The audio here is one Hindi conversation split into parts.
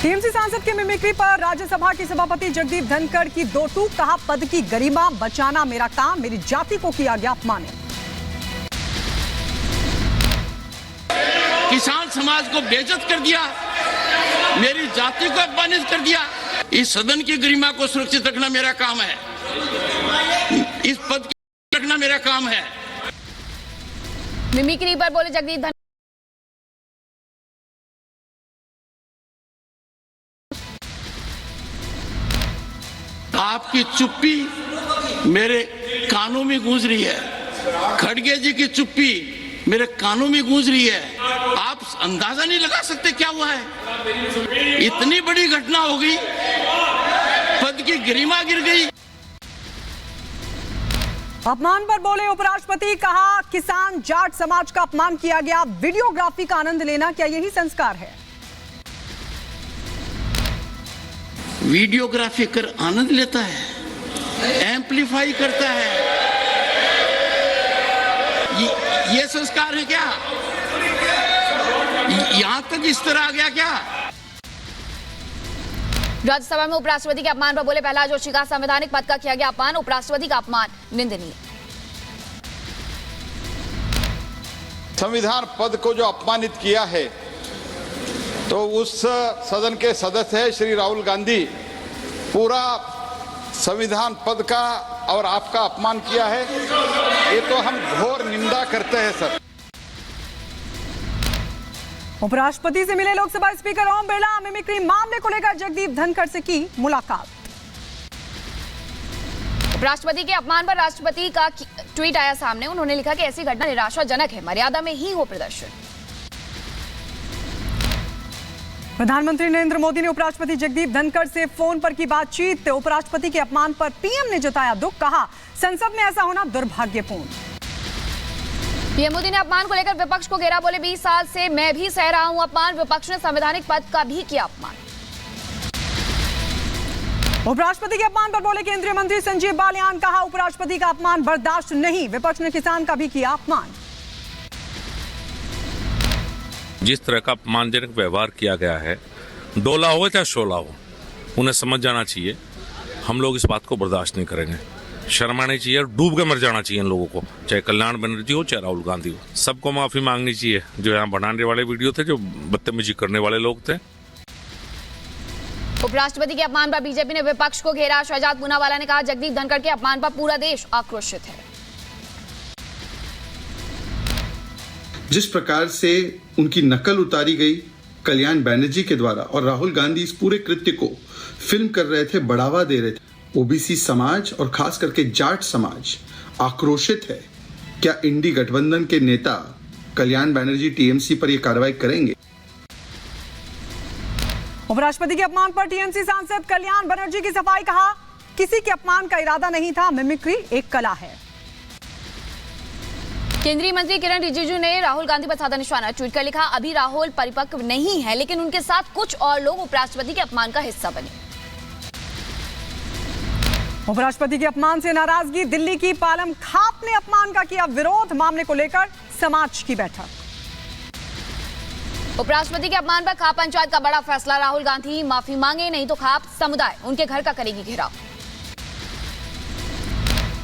टीएमसी सांसद की मिमिक्री पर राज्यसभा के सभापति जगदीप धनखड़ की दो टूक, कहा पद की गरिमा बचाना मेरा काम, मेरी जाति को किया गया अपमानित। किसान समाज को बेइज्जत कर दिया, मेरी जाति को अपमानित कर दिया। इस सदन की गरिमा को सुरक्षित रखना मेरा काम है, इस पद की रखना मेरा काम है। मिमिक्री पर बोले जगदीप धनखड़। आपकी चुप्पी मेरे कानों में गूंज रही है, खड़गे जी की चुप्पी मेरे कानों में गूंज रही है। आप अंदाजा नहीं लगा सकते क्या हुआ है। इतनी बड़ी घटना हो गई, पद की गरिमा गिर गई। अपमान पर बोले उपराष्ट्रपति, कहा किसान जाट समाज का अपमान किया गया, वीडियोग्राफी का आनंद लेना क्या यही संस्कार है? वीडियोग्राफी कर आनंद लेता है, एम्पलीफाई करता है, ये संस्कार है क्या? यहां तक इस तरह आ गया क्या? राज्यसभा में उपराष्ट्रपति के अपमान पर बोले प्रहलाद जोशी, का संवैधानिक पद का किया गया अपमान, उपराष्ट्रपति का अपमान निंदनीय। संविधान पद को जो अपमानित किया है, तो उस सदन के सदस्य है श्री राहुल गांधी, पूरा संविधान पद का और आपका अपमान किया है। ये तो हम घोर निंदा करते हैं सर। उपराष्ट्रपति से मिले लोकसभा स्पीकर ओम बिरला, मिमिक्री मामले को लेकर जगदीप धनखड़ से की मुलाकात। उपराष्ट्रपति के अपमान पर राष्ट्रपति का ट्वीट आया सामने। उन्होंने लिखा कि ऐसी घटना निराशाजनक है, मर्यादा में ही हो प्रदर्शन। प्रधानमंत्री नरेंद्र मोदी ने उपराष्ट्रपति जगदीप धनखड़ से फोन पर की बातचीत। उपराष्ट्रपति के अपमान पर पीएम ने जताया दुख, कहा संसद में ऐसा होना दुर्भाग्यपूर्ण। पीएम मोदी ने अपमान को लेकर विपक्ष को घेरा, बोले 20 साल से मैं भी सह रहा हूं अपमान, विपक्ष ने संवैधानिक पद का भी किया अपमान। उपराष्ट्रपति के अपमान पर बोले केंद्रीय मंत्री संजीव बालियान, कहा उपराष्ट्रपति का अपमान बर्दाश्त नहीं, विपक्ष ने किसान का भी किया अपमान। जिस तरह का अपमानजनक व्यवहार किया गया है, डोला हो या शोला हो, उन्हें समझ जाना चाहिए। हम लोग इस बात को बर्दाश्त नहीं करेंगे। शर्म आनी चाहिए और डूब के मर जाना चाहिए इन लोगों को, चाहे कल्याण बनर्जी हो चाहे राहुल गांधी हो। सबको माफी मांगनी चाहिए जो यहाँ बनाने वाले वीडियो थे, जो बदतमीजी करने वाले लोग थे। उपराष्ट्रपति के अपमान पर बीजेपी ने विपक्ष को घेरा। शहजाद पूनावाला ने कहा जगदीप धनखड़ के अपमान पर पूरा देश आक्रोशित है। जिस प्रकार से उनकी नकल उतारी गई कल्याण बनर्जी के द्वारा और राहुल गांधी इस पूरे कृत्य को फिल्म कर रहे थे, बढ़ावा दे रहे थे, ओबीसी समाज और खास करके जाट समाज आक्रोशित है। क्या इंडी गठबंधन के नेता कल्याण बनर्जी टीएमसी पर यह कार्रवाई करेंगे? उपराष्ट्रपति के अपमान पर टीएमसी सांसद कल्याण बनर्जी की सफाई, कहा किसी के अपमान का इरादा नहीं था, मिमिक्री एक कला है। केंद्रीय मंत्री किरण रिजिजू ने राहुल गांधी पर साधा निशाना, ट्वीट कर लिखा अभी राहुल परिपक्व नहीं है, लेकिन उनके साथ कुछ और लोग उपराष्ट्रपति के अपमान का हिस्सा बने। उपराष्ट्रपति के अपमान से नाराजगी, दिल्ली की पालम खाप ने अपमान का किया विरोध, मामले को लेकर समाज की बैठक। उपराष्ट्रपति के अपमान पर खाप पंचायत का बड़ा फैसला, राहुल गांधी माफी मांगे नहीं तो खाप समुदाय उनके घर का करेगी घेराव।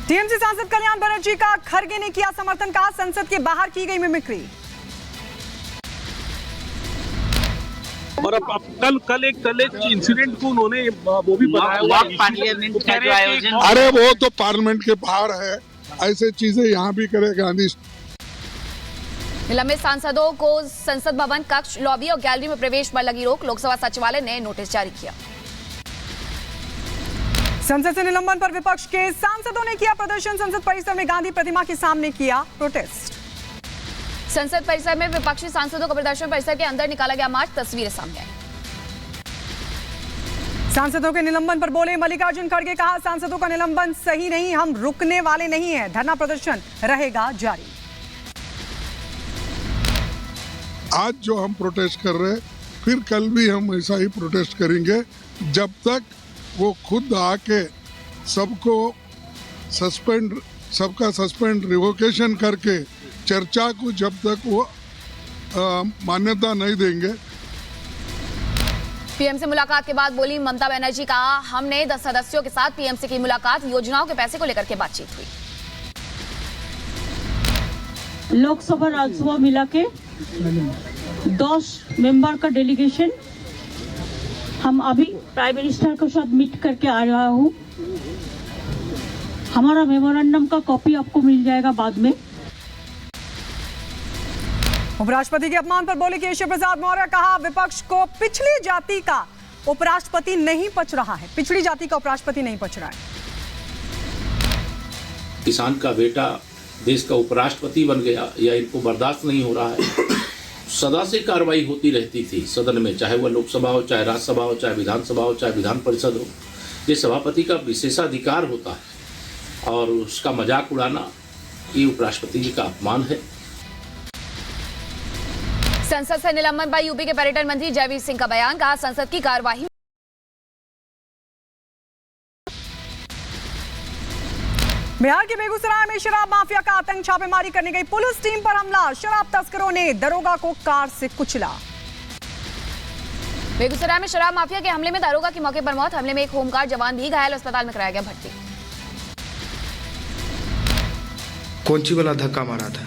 टीएमसी सांसद कल्याण बनर्जी का खरगे ने किया समर्थन, कहा संसद के बाहर की गई मिमिक्री। और अब कल एक इंसिडेंट को उन्होंने वो भी बताया, पार्लियामेंट का जो आयोजन, अरे वो तो पार्लियामेंट के बाहर है, ऐसे चीजें यहाँ भी करे गांधी। निलंबित सांसदों को संसद भवन कक्ष, लॉबी और गैलरी में प्रवेश पर लगी रोक, लोकसभा सचिवालय ने नोटिस जारी किया। संसद से निलंबन पर विपक्ष के सांसदों ने किया प्रदर्शन, संसद परिसर में गांधी प्रतिमा के सामने किया प्रोटेस्ट। संसद परिसर में विपक्षी सांसदों का प्रदर्शन, परिसर के अंदर निकाला गया मार्च, तस्वीरें सामने आई। सांसदों के निलंबन पर बोले मल्लिकार्जुन खड़गे, कहा सांसदों का निलंबन सही नहीं, हम रुकने वाले नहीं हैं, धरना प्रदर्शन रहेगा जारी। आज जो हम प्रोटेस्ट कर रहे हैं, फिर कल भी हम ऐसा ही प्रोटेस्ट करेंगे, जब तक वो खुद आके सबको सबका सस्पेंड रिवोकेशन करके चर्चा को जब तक वो मान्यता नहीं देंगे। पीएम से मुलाकात के बाद बोली ममता बनर्जी, कहा हमने 10 सदस्यों के साथ पीएम से की मुलाकात, योजनाओं के पैसे को लेकर के बातचीत हुई। लोकसभा राज्यसभा मिला के 10 मेंबर का डेलीगेशन हम अभी प्राइम मिनिस्टर के साथ मीट करके आ रहा हूँ। हमारा मेमोरेंडम का कॉपी आपको मिल जाएगा बाद में। उपराष्ट्रपति के अपमान पर बोले केशव प्रसाद मौर्य, कहा विपक्ष को पिछली जाति का उपराष्ट्रपति नहीं पच रहा है, पिछड़ी जाति का उपराष्ट्रपति नहीं पच रहा है। किसान का बेटा देश का उपराष्ट्रपति बन गया, या इनको बर्दाश्त नहीं हो रहा है। सदा से कार्रवाई होती रहती थी सदन में, चाहे वह लोकसभा हो, चाहे राज्यसभा हो, चाहे विधानसभा हो, चाहे विधान परिषद हो। ये सभापति का विशेषाधिकार होता है और उसका मजाक उड़ाना ये उपराष्ट्रपति जी का अपमान है। संसद से निलंबन पर यूपी के पर्यटन मंत्री जयवीर सिंह का बयान, कहा संसद की कार्यवाही। बिहार के बेगूसराय में शराब माफिया का आतंक, छापेमारी करने गई पुलिस टीम पर हमला, शराब तस्करों ने दरोगा को कार से कुचला। बेगूसराय में शराब माफिया के हमले में दरोगा की मौके पर मौत, हमले में एक होमगार्ड जवान भी घायल, अस्पताल में कराया गया भर्ती। कौन सी वाला धक्का मारा था?